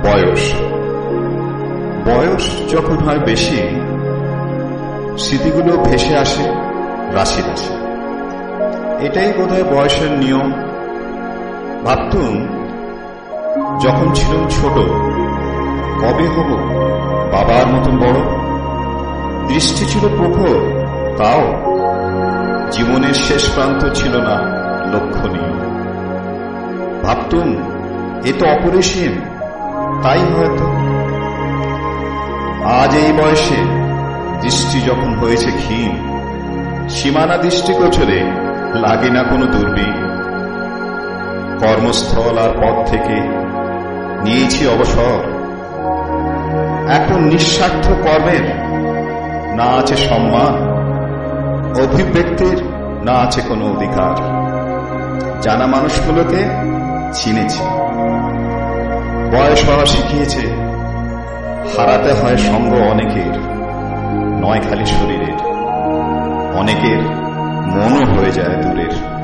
বয়স বয়স যখন হয় বেশি, স্মৃতিগুলো ভেসে আসে রাশি রাশি। এটাই বোধহয় বয়সের নিয়ম। ভাবতুম যখন ছিলাম ছোট, কবে হব বাবার মতন বড়। দৃষ্টি ছিল প্রখর, তাও জীবনের শেষ প্রান্ত ছিল না লক্ষণীয়। ভাবতুম এ তো অপরিসীম, তাই হয়তো আজ এই বয়সে দৃষ্টি যখন হয়েছে ক্ষীণ, সীমানা দৃষ্টিগোচরে লাগে না কোনো দূরবীন। কর্মস্থল আর পথ থেকে নিয়েছি অবসর। এখন নিঃস্বার্থ কর্মের না আছে সম্মান, অভিব্যক্তির না আছে কোনো অধিকার। জানা মানুষগুলোকে চিনেছি, বয়স হওয়া শিখিয়েছে হারাতে হয় সঙ্গ অনেকের, নয় খালি শরীরের। অনেকের মনও হয়ে যায় দূরের।